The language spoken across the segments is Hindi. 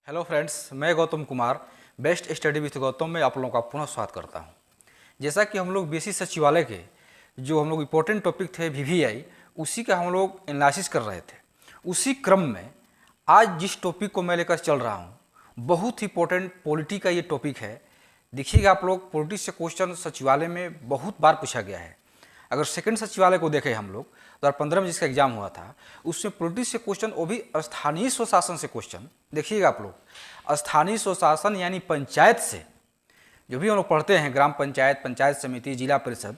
हेलो फ्रेंड्स, मैं Gautam Kumar best study with Gautam में आप लोगों का पुनः स्वागत करता हूं। जैसा कि हम लोग बीसी सचिवालय के जो हम लोग इम्पोर्टेंट टॉपिक थे वीवीआई, उसी का हम लोग एनालिसिस कर रहे थे। उसी क्रम में आज जिस टॉपिक को मैं लेकर चल रहा हूं, बहुत ही इंपॉर्टेंट पॉलिटी का ये टॉपिक है। देखिएगा आप लोग, पॉलिटी से क्वेश्चन सचिवालय में बहुत बार पूछा गया है। अगर सेकंड सचिवालय को देखें हम लोग 2015 में जिसका एग्जाम हुआ था, उसमें पॉलिटिक्स से क्वेश्चन, वो भी स्थानीय स्वशासन से क्वेश्चन। देखिएगा आप लोग, स्थानीय स्वशासन यानी पंचायत से जो भी हम लोग पढ़ते हैं, ग्राम पंचायत, पंचायत समिति, जिला परिषद,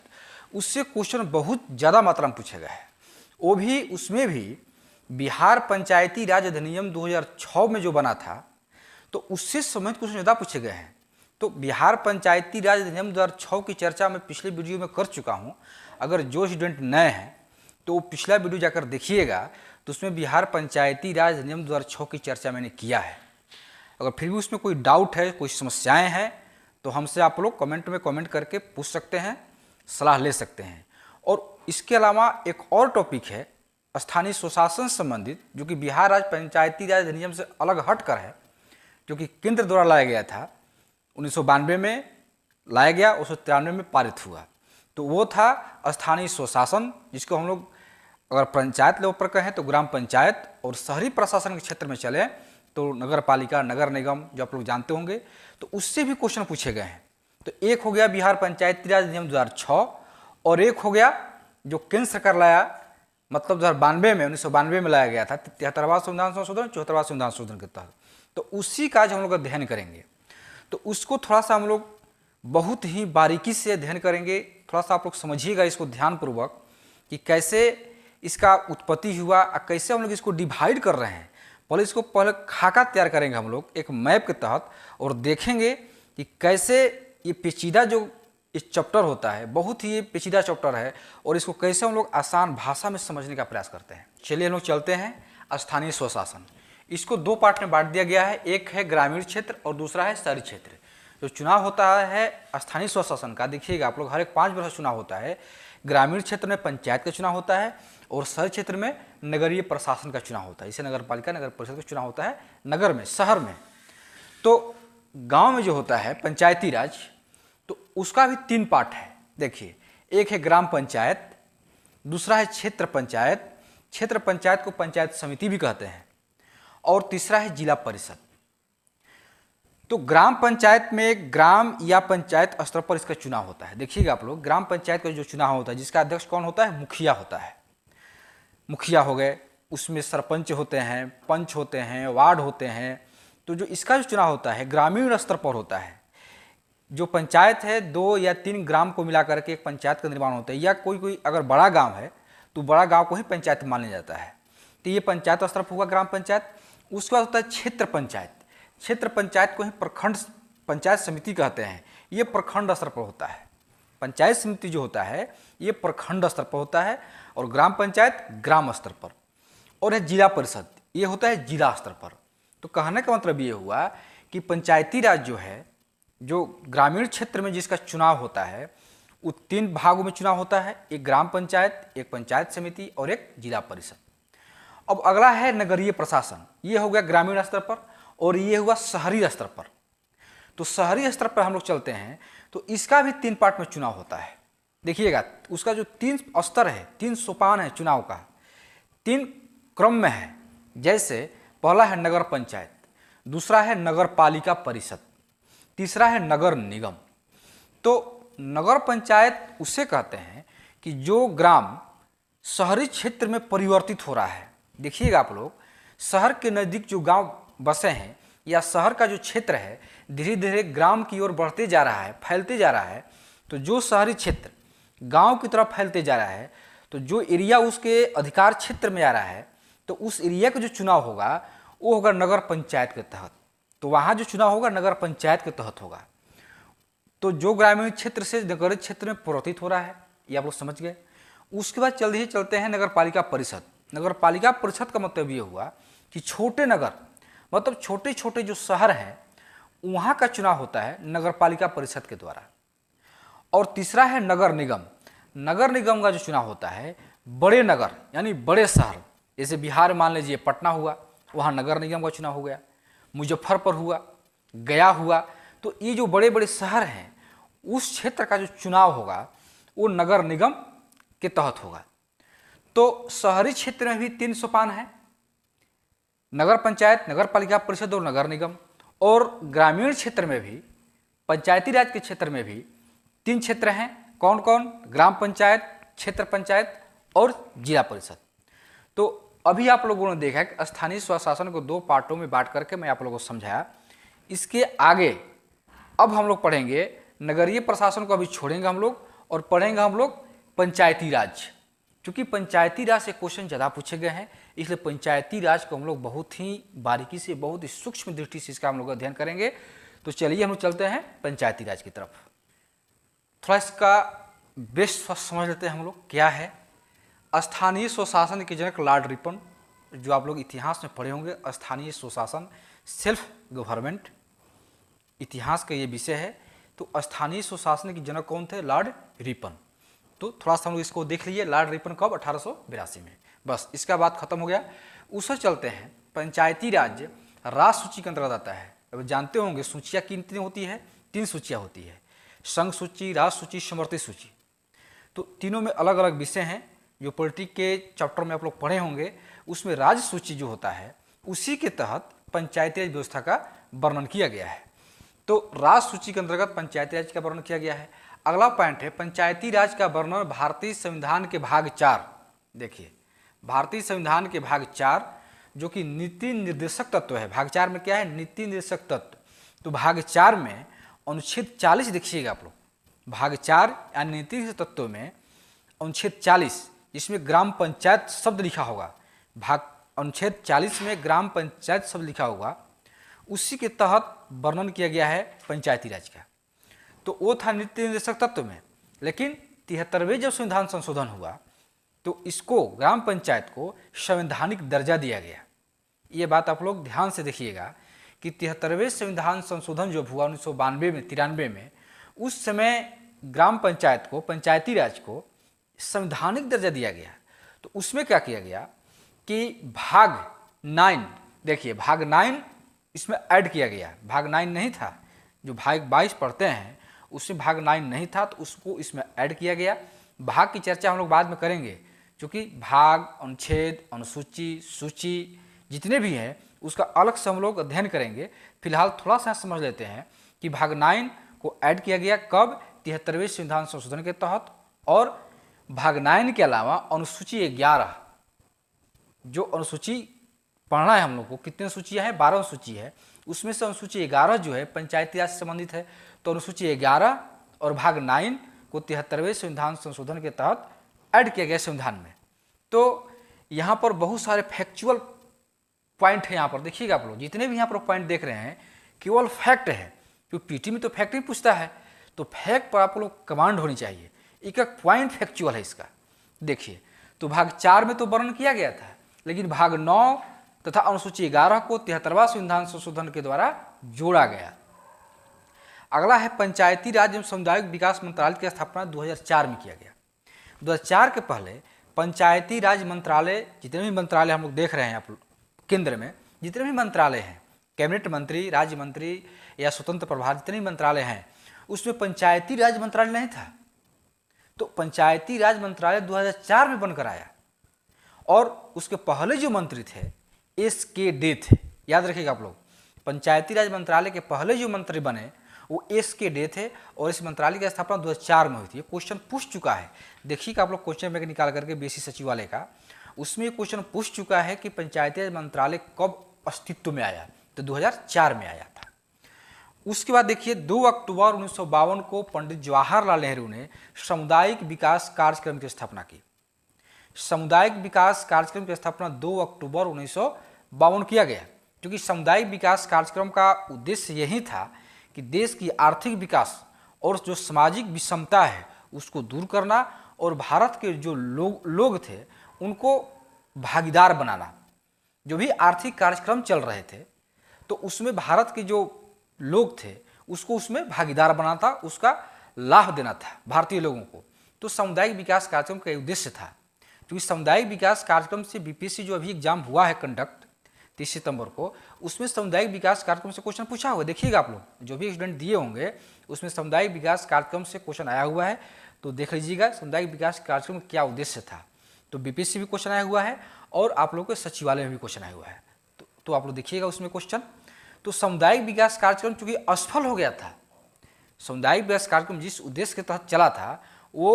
उससे क्वेश्चन बहुत ज़्यादा मात्रा में पूछा गया है। वो भी उसमें भी बिहार पंचायती राज अधिनियम 2006 में जो बना था, तो उससे संबंधित क्वेश्चन ज़्यादा पूछे गए हैं। तो बिहार पंचायती राज अधिनियम 2006 की चर्चा मैं पिछले वीडियो में कर चुका हूँ। अगर जो स्टूडेंट नए हैं तो वो पिछला वीडियो जाकर देखिएगा, तो उसमें बिहार पंचायती राज अधिनियम 2006 की चर्चा मैंने किया है। अगर फिर भी उसमें कोई डाउट है, कोई समस्याएं हैं, तो हमसे आप लोग कमेंट में कमेंट करके पूछ सकते हैं, सलाह ले सकते हैं। और इसके अलावा एक और टॉपिक है स्थानीय स्वशासन संबंधित, जो कि बिहार राज्य पंचायती राज अधिनियम से अलग हटकर है, जो कि केंद्र द्वारा लाया गया था। 1992 में लाया गया, 1993 में पारित हुआ। तो वो था स्थानीय स्वशासन, जिसको हम लोग अगर पंचायत लेवल पर कहें तो ग्राम पंचायत, और शहरी प्रशासन के क्षेत्र में चले तो नगर पालिका, नगर निगम, जो आप लोग जानते होंगे। तो उससे भी क्वेश्चन पूछे गए हैं। तो एक हो गया बिहार पंचायती राज अधिनियम 2006, और एक हो गया जो केंद्र सरकार लाया, मतलब 1992 में लाया गया था, 73वां संविधान संशोधन, 74वां संविधान संशोधन के तहत। तो उसी का हम लोग अध्ययन करेंगे। तो उसको थोड़ा सा हम लोग बहुत ही बारीकी से अध्ययन करेंगे। थोड़ा सा आप लोग समझिएगा इसको ध्यानपूर्वक कि कैसे इसका उत्पत्ति हुआ और कैसे हम लोग इसको डिवाइड कर रहे हैं। पहले खाका तैयार करेंगे हम लोग एक मैप के तहत, और देखेंगे कि कैसे ये पेचीदा जो इस चैप्टर होता है, बहुत ही पेचीदा चैप्टर है, और इसको कैसे हम लोग आसान भाषा में समझने का प्रयास करते हैं। चलिए हम लोग चलते हैं स्थानीय स्वशासन। इसको दो पार्ट में बांट दिया गया है, एक है ग्रामीण क्षेत्र और दूसरा है शहरी क्षेत्र। जो चुनाव होता है स्थानीय स्वशासन का, देखिएगा आप लोग, हर एक 5 वर्ष चुनाव होता है। ग्रामीण क्षेत्र में पंचायत का चुनाव होता है, और शहरी क्षेत्र में नगरीय प्रशासन का चुनाव होता है। इसे नगर पालिका, नगर परिषद का चुनाव होता है नगर में, शहर में। तो गांव में जो होता है पंचायती राज, तो उसका भी 3 पार्ट है। देखिए, एक है ग्राम पंचायत, दूसरा है क्षेत्र पंचायत, क्षेत्र पंचायत को पंचायत समिति भी कहते हैं, और तीसरा है जिला परिषद। तो ग्राम पंचायत में ग्राम या पंचायत स्तर पर इसका चुनाव होता है। देखिएगा आप लोग, ग्राम पंचायत का जो चुनाव होता है, जिसका अध्यक्ष कौन होता है? मुखिया होता है। मुखिया हो गए, उसमें सरपंच होते हैं, पंच होते हैं, वार्ड होते हैं। तो जो इसका जो चुनाव होता है ग्रामीण स्तर पर होता है। जो पंचायत है, 2 या 3 ग्राम को मिला करके एक पंचायत का निर्माण होता है, या कोई अगर बड़ा गाँव है तो बड़ा गाँव को ही पंचायत माना जाता है। तो ये पंचायत स्तर पर होगा ग्राम पंचायत। उसके बाद होता है क्षेत्र पंचायत। क्षेत्र पंचायत को ही प्रखंड पंचायत समिति कहते हैं। ये प्रखंड स्तर पर होता है। पंचायत समिति जो होता है ये प्रखंड स्तर पर होता है, और ग्राम पंचायत ग्राम स्तर पर। और है जिला परिषद, ये होता है जिला स्तर पर। तो कहने का मतलब ये हुआ कि पंचायती राज जो है, जो ग्रामीण क्षेत्र में जिसका चुनाव होता है, वो 3 भागों में चुनाव होता है। एक ग्राम पंचायत, एक पंचायत समिति, और एक जिला परिषद। अब अगला है नगरीय प्रशासन। ये हो गया ग्रामीण स्तर पर, और ये हुआ शहरी स्तर पर। तो शहरी स्तर पर हम लोग चलते हैं, तो इसका भी 3 पार्ट में चुनाव होता है। देखिएगा, उसका जो 3 स्तर है, 3 सोपान है चुनाव का, 3 क्रम में है। जैसे पहला है नगर पंचायत, दूसरा है नगर पालिका परिषद, तीसरा है नगर निगम। तो नगर पंचायत उसे कहते हैं कि जो ग्राम शहरी क्षेत्र में परिवर्तित हो रहा है। देखिएगा आप लोग, शहर के नज़दीक जो गांव बसे हैं, या शहर का जो क्षेत्र है धीरे धीरे ग्राम की ओर बढ़ते जा रहा है, फैलते जा रहा है। तो जो शहरी क्षेत्र गांव की तरफ फैलते जा रहा है, तो जो एरिया उसके अधिकार क्षेत्र में आ रहा है, तो उस एरिया का जो चुनाव होगा वो होगा नगर पंचायत के तहत। तो वहाँ जो चुनाव होगा नगर पंचायत के तहत होगा। तो जो ग्रामीण क्षेत्र से नगरीय क्षेत्र में परिवर्तित हो रहा है, ये आप लोग समझ गए। उसके बाद चलते हैं नगर पालिका परिषद। नगर पालिका परिषद का मतलब ये हुआ कि छोटे नगर, मतलब छोटे छोटे जो शहर हैं, वहाँ का चुनाव होता है नगर पालिका परिषद के द्वारा। और तीसरा है नगर निगम। नगर निगम का जो चुनाव होता है बड़े नगर यानी बड़े शहर, जैसे बिहार मान लीजिए पटना हुआ, वहाँ नगर निगम का चुनाव हो गया। मुजफ्फरपुर हुआ, गया हुआ। तो ये जो बड़े बड़े शहर हैं उस क्षेत्र का जो चुनाव होगा वो नगर निगम के तहत होगा। तो शहरी क्षेत्र में भी 3 सोपान है, नगर पंचायत, नगर पालिका परिषद और नगर निगम। और ग्रामीण क्षेत्र में भी, पंचायती राज के क्षेत्र में भी 3 क्षेत्र हैं। कौन कौन? ग्राम पंचायत, क्षेत्र पंचायत और जिला परिषद। तो अभी आप लोगों ने देखा कि स्थानीय स्वशासन को 2 पार्टों में बांट करके मैं आप लोगों को समझाया। इसके आगे अब हम लोग पढ़ेंगे नगरीय प्रशासन को, अभी छोड़ेंगे हम लोग और पढ़ेंगे हम लोग पंचायती राज। क्योंकि पंचायती राज से क्वेश्चन ज़्यादा पूछे गए हैं, इसलिए पंचायती राज को हम लोग बहुत ही बारीकी से, बहुत ही सूक्ष्म दृष्टि से इसका हम लोग अध्ययन करेंगे। तो चलिए हम लोग चलते हैं पंचायती राज की तरफ। थोड़ा इसका बेस समझ लेते हैं हम लोग क्या है। स्थानीय स्वशासन के जनक लॉर्ड रिपन, जो आप लोग इतिहास में पढ़े होंगे, स्थानीय स्वशासन, सेल्फ गवर्नमेंट, इतिहास का ये विषय है। तो स्थानीय स्वशासन के जनक कौन थे? Lord Ripon. तो थोड़ा सा हम लोग इसको देख लीजिए, लॉर्ड रिपन कब? 1882 में। बस इसका बात खत्म हो गया। उससे चलते हैं पंचायती राज राज सूची के अंतर्गत आता है। अब जानते होंगे सूचियाँ कितनी होती है? 3 सूचियाँ होती है, संघ सूची, राज सूची, समवर्ती सूची। तो तीनों में अलग अलग विषय हैं। जो पॉलिटिक के चैप्टर में आप लोग पढ़े होंगे उसमें राज्य सूची जो होता है उसी के तहत पंचायती राज व्यवस्था का वर्णन किया गया है। तो राज सूची के अंतर्गत पंचायती राज का वर्णन किया गया है। अगला पॉइंट है पंचायती राज का वर्णन भारतीय संविधान के भाग 4। देखिए, भारतीय संविधान के भाग 4 जो कि नीति निर्देशक तत्व है। भाग 4 में क्या है? नीति निर्देशक तत्व। तो भाग 4 में अनुच्छेद 40 देखिएगा आप लोग। भाग 4 यानी नीति निर्देशक तत्व में अनुच्छेद 40, जिसमें ग्राम पंचायत शब्द लिखा होगा। भाग अनुच्छेद 40 में ग्राम पंचायत शब्द लिखा होगा, उसी के तहत वर्णन किया गया है पंचायती राज का। तो वो था नीति निर्देशक तत्व में। लेकिन 73वें जब संविधान संशोधन हुआ तो इसको, ग्राम पंचायत को, संवैधानिक दर्जा दिया गया। ये बात आप लोग ध्यान से देखिएगा कि 73वें संविधान संशोधन जो हुआ 1992 में, 93 में, उस समय ग्राम पंचायत को, पंचायती राज को संवैधानिक दर्जा दिया गया। तो उसमें क्या किया गया कि भाग 9, देखिए भाग 9 इसमें ऐड किया गया। भाग 9 नहीं था, जो भाग 22 पढ़ते हैं उसमें भाग 9 नहीं था, तो उसको इसमें ऐड किया गया। भाग की चर्चा हम लोग बाद में करेंगे, क्योंकि भाग, अनुच्छेद, अनुसूची, सूची जितने भी हैं उसका अलग से हम लोग अध्ययन करेंगे। फिलहाल थोड़ा सा समझ लेते हैं कि भाग 9 को ऐड किया गया कब? 73वें संविधान संशोधन के तहत। और भाग 9 के अलावा अनुसूची 11, जो अनुसूची पढ़ना है हम लोग को, कितने सूचियाँ हैं? 12 सूची है। उसमें से अनुसूची 11 जो है पंचायती राज से संबंधित है। तो अनुसूची 11 और भाग 9 को 73वें संविधान संशोधन के तहत ऐड किया गया संविधान में। तो यहाँ पर बहुत सारे फैक्चुअल पॉइंट है। यहाँ पर देखिएगा आप लोग, जितने भी यहाँ पर पॉइंट देख रहे हैं केवल फैक्ट है। क्योंकि पीटी में तो फैक्ट ही पूछता है, तो फैक्ट पर आप लोग कमांड होनी चाहिए। एक एक पॉइंट फैक्चुअल है इसका। देखिए, तो भाग 4 में तो वर्णन किया गया था, लेकिन भाग 9 तथा अनुसूची 11 को 73वां संविधान संशोधन के द्वारा जोड़ा गया। अगला है पंचायती राज एवं सामुदायिक विकास मंत्रालय की स्थापना 2004 में किया गया। 2004 के पहले पंचायती राज मंत्रालय, जितने भी मंत्रालय हम लोग देख रहे हैं आप केंद्र में, जितने भी मंत्रालय हैं, कैबिनेट मंत्री, राज्य मंत्री या स्वतंत्र प्रभार, जितने भी मंत्रालय हैं, उसमें पंचायती राज मंत्रालय नहीं था। तो पंचायती राज मंत्रालय 2004 में बनकर आया। और उसके पहले जो मंत्री थे SK डे थे। याद रखिएगा आप लोग, पंचायती राज मंत्रालय के पहले जो मंत्री बने वो SK डे थे और इस मंत्रालय की स्थापना 2004 में हुई थी। ये क्वेश्चन पूछ चुका है, देखिएगा आप लोग क्वेश्चन बैंक निकाल करके बीएससी सचिवालय का, उसमें क्वेश्चन पूछ चुका है कि पंचायती राज मंत्रालय कब अस्तित्व में आया। तो 2004 में आया था। उसके बाद देखिए 2 अक्टूबर 1952 को पंडित जवाहरलाल नेहरू ने सामुदायिक विकास कार्यक्रम की स्थापना की। सामुदायिक विकास कार्यक्रम की स्थापना 2 अक्टूबर 1952 किया गया, क्योंकि सामुदायिक विकास कार्यक्रम का उद्देश्य यही था कि देश की आर्थिक विकास और जो सामाजिक विषमता है उसको दूर करना और भारत के जो लोग थे उनको भागीदार बनाना। जो भी आर्थिक कार्यक्रम चल रहे थे तो उसमें भारत के जो लोग थे उसको उसमें भागीदार बनाना था, उसका लाभ देना था भारतीय लोगों को। तो सामुदायिक विकास कार्यक्रम का उद्देश्य था, क्योंकि सामुदायिक विकास कार्यक्रम से बीपीएससी जो अभी एग्जाम हुआ है कंडक्ट 30 सितंबर को, उसमें सामुदायिक विकास कार्यक्रम से क्वेश्चन पूछा हुआ है। देखिएगा आप लोग जो भी स्टूडेंट दिए होंगे उसमें सामुदायिक विकास कार्यक्रम से क्वेश्चन आया हुआ है। तो देख लीजिएगा सामुदायिक विकास कार्यक्रम का क्या उद्देश्य था। तो बीपीएससी भी क्वेश्चन आया हुआ है और आप लोग के सचिवालय में भी क्वेश्चन आया हुआ है। तो आप लोग देखिएगा उसमें क्वेश्चन। तो सामुदायिक विकास कार्यक्रम चूंकि असफल हो गया था, सामुदायिक विकास कार्यक्रम जिस उद्देश्य के तहत चला था वो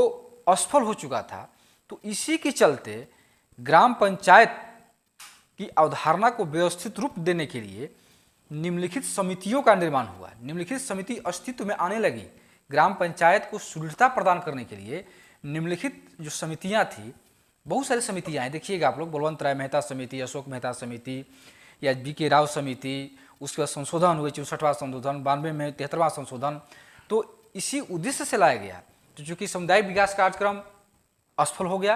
असफल हो चुका था, तो इसी के चलते ग्राम पंचायत की अवधारणा को व्यवस्थित रूप देने के लिए निम्नलिखित समितियों का निर्माण हुआ। निम्नलिखित समिति अस्तित्व में आने लगी। ग्राम पंचायत को सुदृढ़ता प्रदान करने के लिए निम्नलिखित जो समितियां थी, बहुत सारी समितियां हैं। देखिएगा आप लोग, बलवंत राय मेहता समिति, अशोक मेहता समिति या BK राव समिति, उसके बाद संशोधन हुए 64वां संशोधन, 92 में 73वां संशोधन। तो इसी उद्देश्य से लाया गया। तो चूंकि सामुदायिक विकास कार्यक्रम असफल हो गया,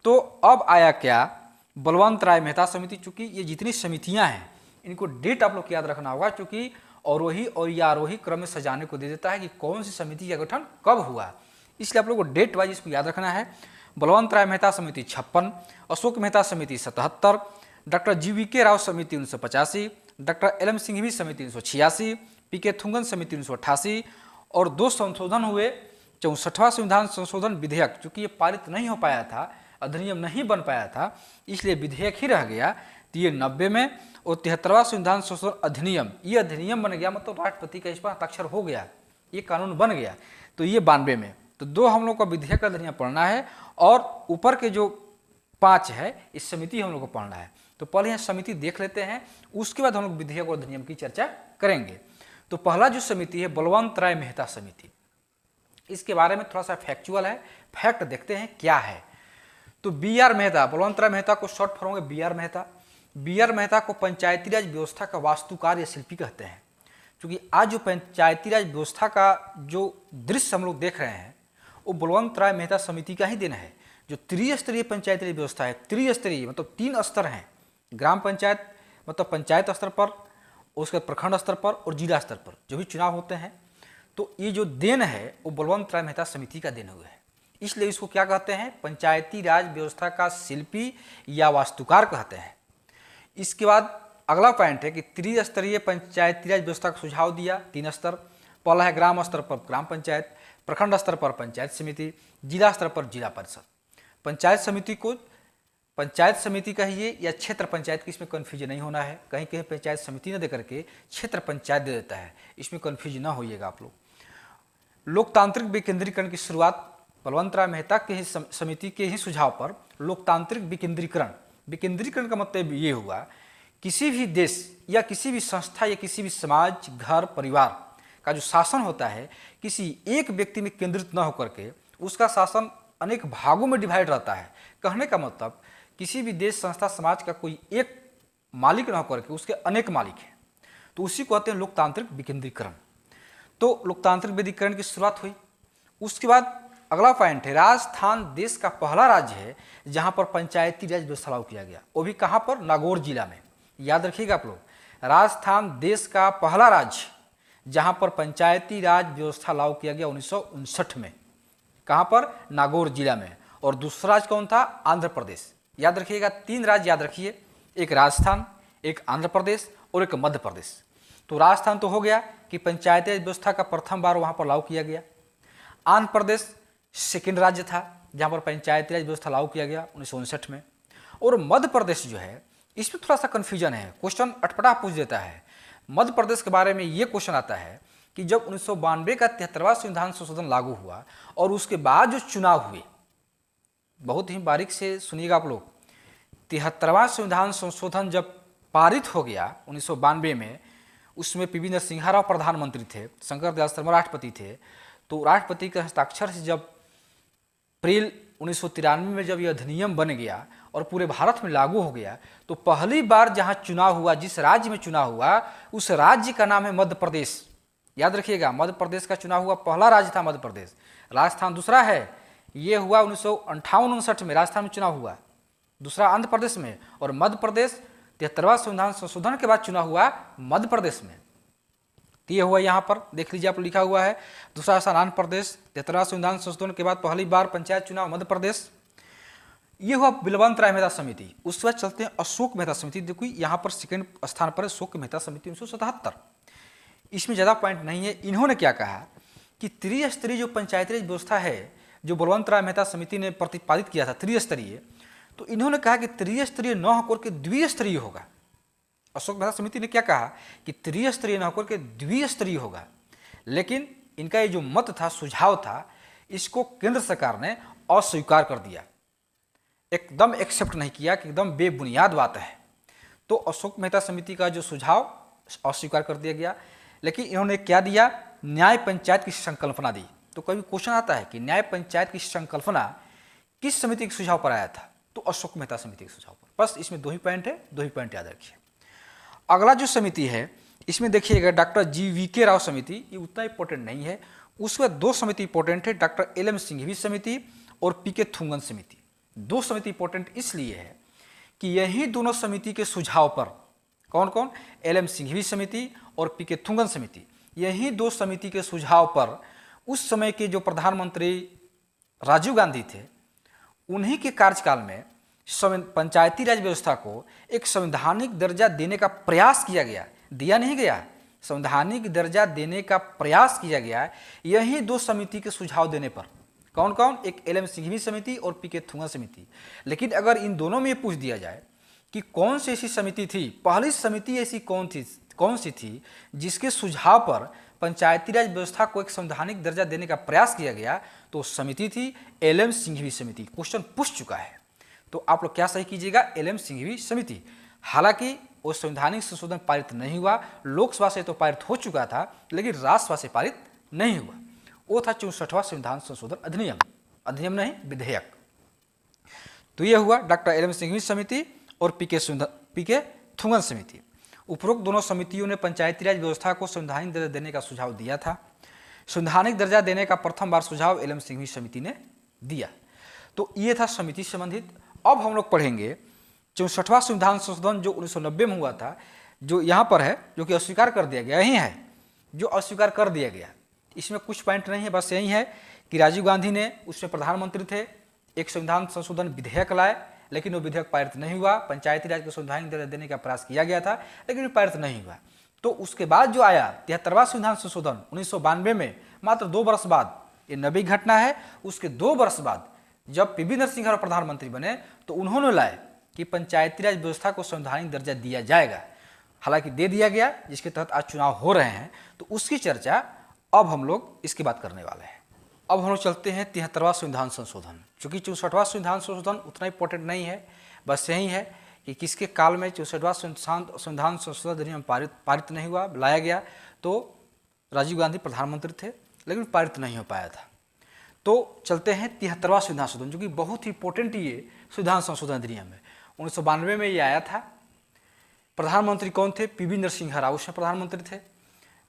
तो अब आया क्या, बलवंत राय मेहता समिति। चूंकि ये जितनी समितियां हैं इनको डेट आप लोग को याद रखना होगा, क्योंकि अवरोही और या आरोही क्रम में सजाने को दे देता है कि कौन सी समिति का गठन कब हुआ, इसलिए आप लोग को डेट वाइज इसको याद रखना है। बलवंत राय मेहता समिति 56, अशोक मेहता समिति 77, डॉक्टर GVK राव समिति 1985, डॉक्टर LM सिंघवी समिति 1986, PK थुंगन समिति 1988 और 2 संशोधन हुए। 64वां संविधान संशोधन विधेयक, चूंकि ये पारित नहीं हो पाया था, अधिनियम नहीं बन पाया था, इसलिए विधेयक ही रह गया, तो ये 90 में। और 73वां संविधान संशोधन अधिनियम, ये अधिनियम बन गया, मतलब राष्ट्रपति का इस पर हस्ताक्षर हो गया, ये कानून बन गया, तो ये 92 में। तो 2 हम लोग का विधेयक अधिनियम पढ़ना है और ऊपर के जो 5 है इस समिति हम लोग को पढ़ना है। तो पहले यहाँ समिति देख लेते हैं, उसके बाद हम लोग विधेयक और अधिनियम की चर्चा करेंगे। तो पहला जो समिति है बलवंत राय मेहता समिति, इसके बारे में थोड़ा सा फैक्चुअल है, फैक्ट देखते हैं क्या है। तो BR मेहता, बलवंत राय मेहता को शॉर्ट फॉर्म में BR मेहता। BR मेहता को पंचायती राज व्यवस्था का वास्तुकार या शिल्पी कहते हैं। क्योंकि आज जो पंचायती राज व्यवस्था का जो दृश्य हम लोग देख रहे हैं वो बलवंत राय मेहता समिति का ही देन है। जो त्रिस्तरीय पंचायती राज व्यवस्था है, त्रिस्तरीय मतलब 3 स्तर हैं, ग्राम पंचायत मतलब पंचायत स्तर पर, उसके प्रखंड स्तर पर और जिला स्तर पर जो भी चुनाव होते हैं, तो ये जो देन है वो बलवंत राय मेहता समिति का देन हुआ है। इसलिए इसको क्या कहते हैं, पंचायती राज व्यवस्था का शिल्पी या वास्तुकार कहते हैं। इसके बाद अगला पॉइंट है कि त्रिस्तरीय पंचायती राज व्यवस्था का सुझाव दिया। 3 स्तर, पहला है ग्राम स्तर पर ग्राम पंचायत, प्रखंड स्तर पर पंचायत समिति, जिला स्तर पर जिला परिषद। पंचायत समिति को पंचायत समिति कहिए या क्षेत्र पंचायत की, इसमें कन्फ्यूजन नहीं होना है। कहीं कहीं पंचायत समिति न दे करके क्षेत्र पंचायत दे देता है, इसमें कन्फ्यूज ना होइएगा आप लोग। लोकतांत्रिक विकेंद्रीकरण की शुरुआत बलवंत राय मेहता के ही समिति के ही सुझाव पर लोकतांत्रिक विकेंद्रीकरण। विकेंद्रीकरण का मतलब ये हुआ किसी भी देश या किसी भी संस्था या किसी भी समाज, घर, परिवार का जो शासन होता है किसी एक व्यक्ति में केंद्रित न होकर के उसका शासन अनेक भागों में डिवाइड रहता है। कहने का मतलब किसी भी देश, संस्था, समाज का कोई एक मालिक न होकर के उसके अनेक मालिक हैं, तो उसी को कहते हैं लोकतांत्रिक विकेंद्रीकरण। तो लोकतांत्रिक विकेंद्रीकरण की शुरुआत हुई। उसके बाद अगला पॉइंट है राजस्थान देश का पहला राज्य है जहां पर पंचायती राज व्यवस्था लागू किया गया, वो भी कहां पर, नागौर जिला में। याद रखिएगा आप लोग, राजस्थान देश का पहला राज्य जहां पर पंचायती राज व्यवस्था लागू किया गया 1959 में। कहां पर, नागौर जिला में। और दूसरा राज्य कौन था, आंध्र प्रदेश। याद रखिएगा 3 राज्य याद रखिए, एक राजस्थान, एक आंध्र प्रदेश और एक मध्य प्रदेश। तो राजस्थान तो हो गया कि पंचायती राज व्यवस्था का प्रथम बार वहां पर लागू किया गया। आंध्र प्रदेश सेकेंड राज्य था जहां पर पंचायती राज व्यवस्था लागू किया गया 1959 में। और मध्य प्रदेश जो है इसमें थोड़ा सा कन्फ्यूजन है, क्वेश्चन अटपटा पूछ देता है। मध्य प्रदेश के बारे में ये क्वेश्चन आता है कि जब 1992 का 73वां संविधान संशोधन लागू हुआ और उसके बाद जो चुनाव हुए, बहुत ही बारीक से सुनिएगा आप लोग, 73वां संविधान संशोधन जब पारित हो गया 1992 में, उसमें PV नरसिम्हा राव प्रधानमंत्री थे, शंकर दयाल शर्मा राष्ट्रपति थे। तो राष्ट्रपति के हस्ताक्षर से जब अप्रैल 1993 में जब यह अधिनियम बन गया और पूरे भारत में लागू हो गया, तो पहली बार जहां चुनाव हुआ, जिस राज्य में चुनाव हुआ, उस राज्य का नाम है मध्य प्रदेश। याद रखिएगा, मध्य प्रदेश का चुनाव हुआ, पहला राज्य था मध्य प्रदेश। राजस्थान दूसरा है, ये हुआ 1958-59 में राजस्थान में चुनाव हुआ, दूसरा आंध्र प्रदेश में। और मध्य प्रदेश 73वां संविधान संशोधन के बाद चुनाव हुआ मध्य प्रदेश में। ये हुआ यहाँ पर देख लीजिए, आप लिखा हुआ है दूसरा स्थान आंध्र प्रदेश, 73वां संविधान संशोधन के बाद पहली बार पंचायत चुनाव मध्य प्रदेश। ये हुआ बिलवंत राय मेहता समिति। उसके बाद चलते हैं अशोक मेहता समिति। देखो यहाँ पर सेकंड स्थान पर अशोक मेहता समिति 1977। इसमें ज़्यादा पॉइंट नहीं है। इन्होंने क्या कहा कि त्रिस्तरीय जो पंचायती राज व्यवस्था है, जो बलवंत राय मेहता समिति ने प्रतिपादित किया था त्रिस्तरीय, तो इन्होंने कहा कि त्रिस्तरीय न होकर के द्विस्तरीय होगा। अशोक मेहता समिति ने क्या कहा कि त्रिस्तरीय न होकर के द्विस्तरीय होगा। लेकिन इनका ये जो मत था, सुझाव था, इसको केंद्र सरकार ने अस्वीकार कर दिया, एकदम एक्सेप्ट नहीं किया कि एकदम बेबुनियाद बात है। तो अशोक मेहता समिति का जो सुझाव अस्वीकार कर दिया गया। लेकिन इन्होंने क्या दिया, न्याय पंचायत की संकल्पना दी। तो कभी क्वेश्चन आता है कि न्याय पंचायत की संकल्पना किस समिति के सुझाव पर आया था, तो अशोक मेहता समिति के सुझाव पर। बस इसमें 2 ही पॉइंट है, 2 ही पॉइंट याद रखिए। अगला जो समिति है इसमें देखिएगा डॉक्टर GVK राव समिति, ये उतना इंपॉर्टेंट नहीं है। उसके बाद 2 समिति इंपॉर्टेंट है, डॉक्टर LM सिंघवी समिति और PK थुंगन समिति। 2 समिति इंपॉर्टेंट इसलिए है कि यही दोनों समिति के सुझाव पर, कौन कौन, LM सिंघवी समिति और PK थुंगन समिति, यही 2 समिति के सुझाव पर उस समय के जो प्रधानमंत्री राजीव गांधी थे, उन्हीं के कार्यकाल में पंचायती राज व्यवस्था को एक संवैधानिक दर्जा देने का प्रयास किया गया। दिया नहीं गया, संवैधानिक दर्जा देने का प्रयास किया गया यही 2 समिति के सुझाव देने पर। कौन कौन, एक LM सिंघवी समिति और PK थुंगन समिति। लेकिन अगर इन दोनों में पूछ दिया जाए कि कौन सी ऐसी समिति थी, पहली समिति ऐसी कौन सी थी जिसके सुझाव पर पंचायती राज व्यवस्था को एक संवैधानिक दर्जा देने का प्रयास किया गया, तो समिति थी LM सिंघवी समिति। क्वेश्चन पूछ चुका है, तो आप लोग क्या सही कीजिएगा, LM सिंघवी समिति। हालांकि वो संवैधानिक संशोधन पारित नहीं हुआ, लोकसभा से तो पारित हो चुका था, लेकिन राज्यसभा से पारित नहीं हुआ। वो था 64वां संविधान संशोधन अधिनियम, अधिनियम नहीं विधेयक। तो यह हुआ डॉक्टर LM सिंघवी समिति और PK थुंगन समिति। उपरोक्त दोनों समितियों ने पंचायती राज व्यवस्था को संवैधानिक दर्जा देने का सुझाव दिया था। संवैधानिक दर्जा देने का प्रथम बार सुझाव LM सिंघवी समिति ने दिया। तो ये था समिति संबंधित। अब हम लोग पढ़ेंगे 64वां संविधान संशोधन जो 1990 में हुआ था, जो यहाँ पर है, जो कि अस्वीकार कर दिया गया, यही है जो अस्वीकार कर दिया गया। इसमें कुछ पॉइंट नहीं है, बस यही है कि राजीव गांधी ने, उसमें प्रधानमंत्री थे, एक संविधान संशोधन विधेयक लाए, लेकिन वो विधेयक पारित नहीं हुआ। पंचायती राज को संवैधानिक दर्जा देने का प्रयास किया गया था, लेकिन पारित नहीं हुआ। तो उसके बाद जो आया 73वां संविधान संशोधन 1992 में, मात्र 2 वर्ष बाद, ये 90 घटना है, उसके 2 वर्ष बाद जब PV नरसिंह राव प्रधानमंत्री बने, तो उन्होंने लाए कि पंचायती राज व्यवस्था को संवैधानिक दर्जा दिया जाएगा। हालांकि दे दिया गया, जिसके तहत आज चुनाव हो रहे हैं। तो उसकी चर्चा अब हम लोग इसकी बात करने वाले हैं। अब हम लोग चलते हैं 73वां संविधान संशोधन। चूँकि 64वां संविधान संशोधन उतना इंपॉर्टेंट नहीं है, बस यही है कि किसके काल में 64वां संविधान संशोधन अधिनियम पारित नहीं हुआ, लाया गया। तो राजीव गांधी प्रधानमंत्री थे, लेकिन पारित नहीं हो पाया था। तो चलते हैं 73वां संविधान संशोधन, जो कि बहुत ही इंपॉर्टेंट ये संविधान संशोधन अधिनियम है। 1992 में ये आया था। प्रधानमंत्री कौन थे, PV नरसिंह राव उसमें प्रधानमंत्री थे।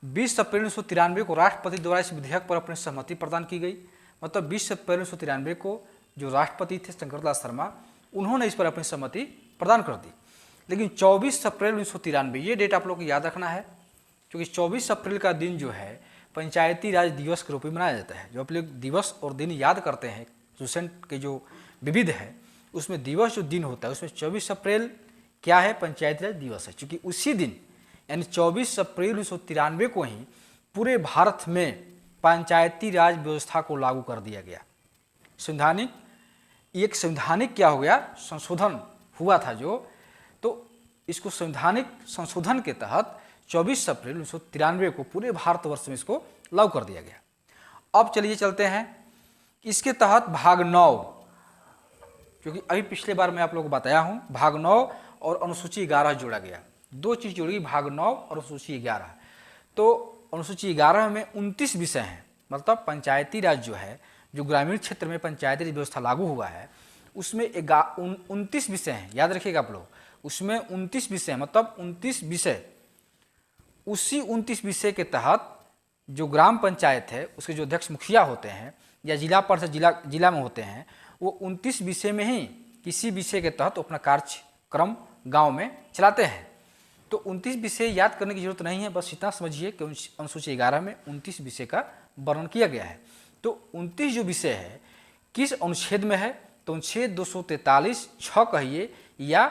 20 अप्रैल 1993 को राष्ट्रपति द्वारा इस विधेयक पर अपनी सहमति प्रदान की गई। मतलब 20 अप्रैल 1993 को जो राष्ट्रपति थे शंकरदयाल शर्मा, उन्होंने इस पर अपनी सहमति प्रदान कर दी। लेकिन 24 अप्रैल 1993, ये डेट आप लोग को याद रखना है, क्योंकि 24 अप्रैल का दिन जो है पंचायती राज दिवस के रूप में मनाया जाता है। जो आप लोग दिवस और दिन याद करते हैं, रिसेंट के जो विविध है, उसमें दिवस जो दिन होता है, उसमें 24 अप्रैल क्या है, पंचायती राज दिवस है। चूँकि उसी दिन यानी 24 अप्रैल 1993 को ही पूरे भारत में पंचायती राज व्यवस्था को लागू कर दिया गया। एक संवैधानिक क्या हो गया, संशोधन हुआ था जो, तो इसको संवैधानिक संशोधन के तहत 24 अप्रैल 1993 को पूरे भारतवर्ष में इसको लागू कर दिया गया। अब चलिए चलते हैं इसके तहत भाग 9, क्योंकि अभी पिछले बार मैं आप लोगों को बताया हूँ, भाग 9 और अनुसूची 11 जोड़ा गया। 2 चीज़ जोड़ी, भाग 9 और अनुसूची 11। तो अनुसूची 11 में 29 विषय हैं। मतलब पंचायती राज जो है, जो ग्रामीण क्षेत्र में पंचायती राज व्यवस्था लागू हुआ है, उसमें 29 विषय हैं। याद रखिएगा आप लोग, उसमें 29 विषय, मतलब 29 विषय। उसी 29 विषय के तहत जो ग्राम पंचायत है, उसके जो अध्यक्ष मुखिया होते हैं या जिला परिषद जिला में होते हैं, वो 29 विषय में ही किसी विषय के तहत अपना कार्यक्रम गाँव में चलाते हैं। तो 29 विषय याद करने की जरूरत नहीं है, बस इतना समझिए कि अनुसूची 11 में 29 विषय का वर्णन किया गया है। तो 29 जो विषय है, किस अनुच्छेद में है, तो अनुच्छेद 243 6 कहिए या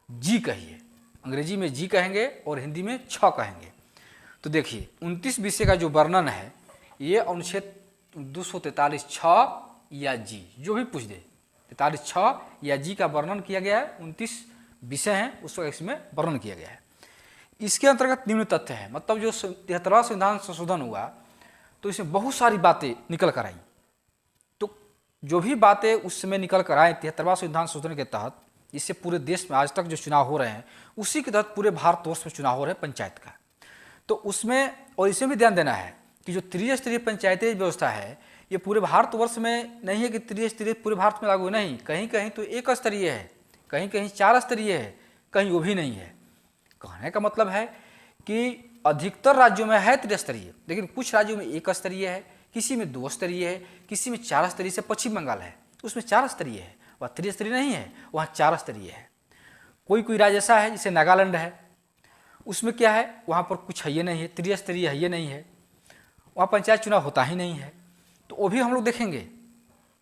जी कहिए। अंग्रेजी में जी कहेंगे और हिंदी में 6 कहेंगे। तो देखिए 29 विषय का जो वर्णन है ये अनुच्छेद 243 6 या जी, जो भी पूछ दे 43 6 या जी का वर्णन किया गया है। 29 विषय हैं उसको इसमें वर्णन किया गया है। इसके अंतर्गत निम्न तथ्य है, मतलब जो 73वां संविधान संशोधन हुआ तो इसमें बहुत सारी बातें निकल कर आई। तो जो भी बातें उस समय निकल कर आए 73वां संविधान संशोधन के तहत, इससे पूरे देश में आज तक जो चुनाव हो रहे हैं उसी के तहत पूरे भारतवर्ष में चुनाव हो रहे हैं पंचायत का। तो उसमें और इसमें भी ध्यान देना है कि जो त्रिस्तरीय पंचायती व्यवस्था है ये पूरे भारतवर्ष में नहीं है कि त्रिस्तरीय पूरे भारत में लागू नहीं, कहीं कहीं तो एक स्तरीय है, कहीं कहीं 4 स्तरीय है, कहीं वो भी नहीं है। कहने का मतलब है कि अधिकतर राज्यों में है त्रिस्तरीय, लेकिन कुछ राज्यों में 1 स्तरीय है, किसी में 2 स्तरीय है, किसी में 4 स्तरीय से पश्चिम बंगाल है उसमें 4 स्तरीय है, वह त्रिस्तरीय नहीं है, वहाँ 4 स्तरीय है। कोई राज्य ऐसा है जैसे नागालैंड है, उसमें क्या है वहाँ पर कुछ है ये नहीं है, त्रिस्तरीय है ये नहीं है, वहाँ पंचायत चुनाव होता ही नहीं है। तो वो भी हम लोग देखेंगे,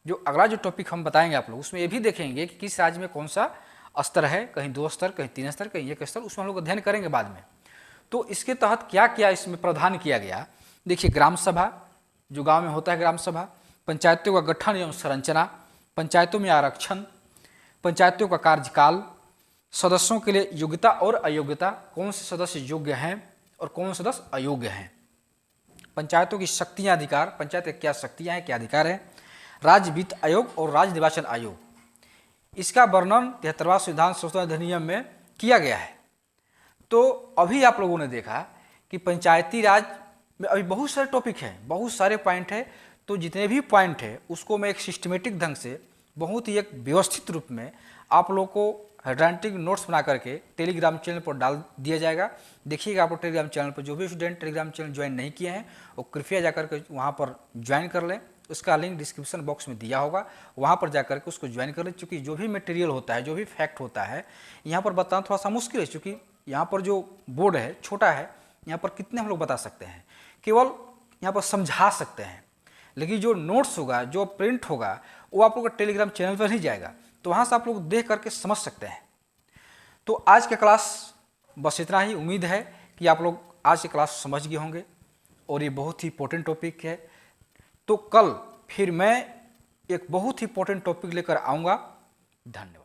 जो अगला जो टॉपिक हम बताएंगे आप लोग उसमें ये भी देखेंगे कि किस राज्य में कौन सा स्तर है, कहीं 2 स्तर, कहीं 3 स्तर, कहीं 1 स्तर, उसमें हम लोग अध्ययन करेंगे बाद में। तो इसके तहत क्या क्या इसमें प्रावधान किया गया, देखिए ग्राम सभा, जो गांव में होता है ग्राम सभा, पंचायतों का गठन एवं संरचना, पंचायतों में आरक्षण, पंचायतों का कार्यकाल, सदस्यों के लिए योग्यता और अयोग्यता, कौन से सदस्य योग्य हैं और कौन से सदस्य अयोग्य हैं, पंचायतों की शक्तियाँ अधिकार, पंचायत के क्या शक्तियाँ हैं क्या अधिकार हैं, राज्य वित्त आयोग और राज्य निर्वाचन आयोग, इसका वर्णन 73वां संविधान संशोधन अधिनियम में किया गया है। तो अभी आप लोगों ने देखा कि पंचायती राज में अभी बहुत सारे टॉपिक हैं, बहुत सारे पॉइंट है। तो जितने भी पॉइंट है उसको मैं एक सिस्टमेटिक ढंग से बहुत ही एक व्यवस्थित रूप में आप लोगों को हैंडराइटिंग नोट्स बना करके टेलीग्राम चैनल पर डाल दिया जाएगा। देखिएगा आप टेलीग्राम चैनल पर, जो भी स्टूडेंट टेलीग्राम चैनल ज्वाइन नहीं किए हैं वो कृपया जाकर के वहाँ पर ज्वाइन कर लें। उसका लिंक डिस्क्रिप्शन बॉक्स में दिया होगा, वहाँ पर जाकर के उसको ज्वाइन कर लें। चूँकि जो भी मटेरियल होता है, जो भी फैक्ट होता है, यहाँ पर बताना थोड़ा सा मुश्किल है, चूँकि यहाँ पर जो बोर्ड है छोटा है, यहाँ पर कितने हम लोग बता सकते हैं, केवल यहाँ पर समझा सकते हैं। लेकिन जो नोट्स होगा, जो प्रिंट होगा, वो आप लोग का टेलीग्राम चैनल पर ही जाएगा, तो वहाँ से आप लोग देख करके समझ सकते हैं। तो आज का क्लास बस इतना ही। उम्मीद है कि आप लोग आज की क्लास समझ गए होंगे और ये बहुत ही इंपॉर्टेंट टॉपिक है। तो कल फिर मैं एक बहुत ही इंपॉर्टेंट टॉपिक लेकर आऊँगा। धन्यवाद।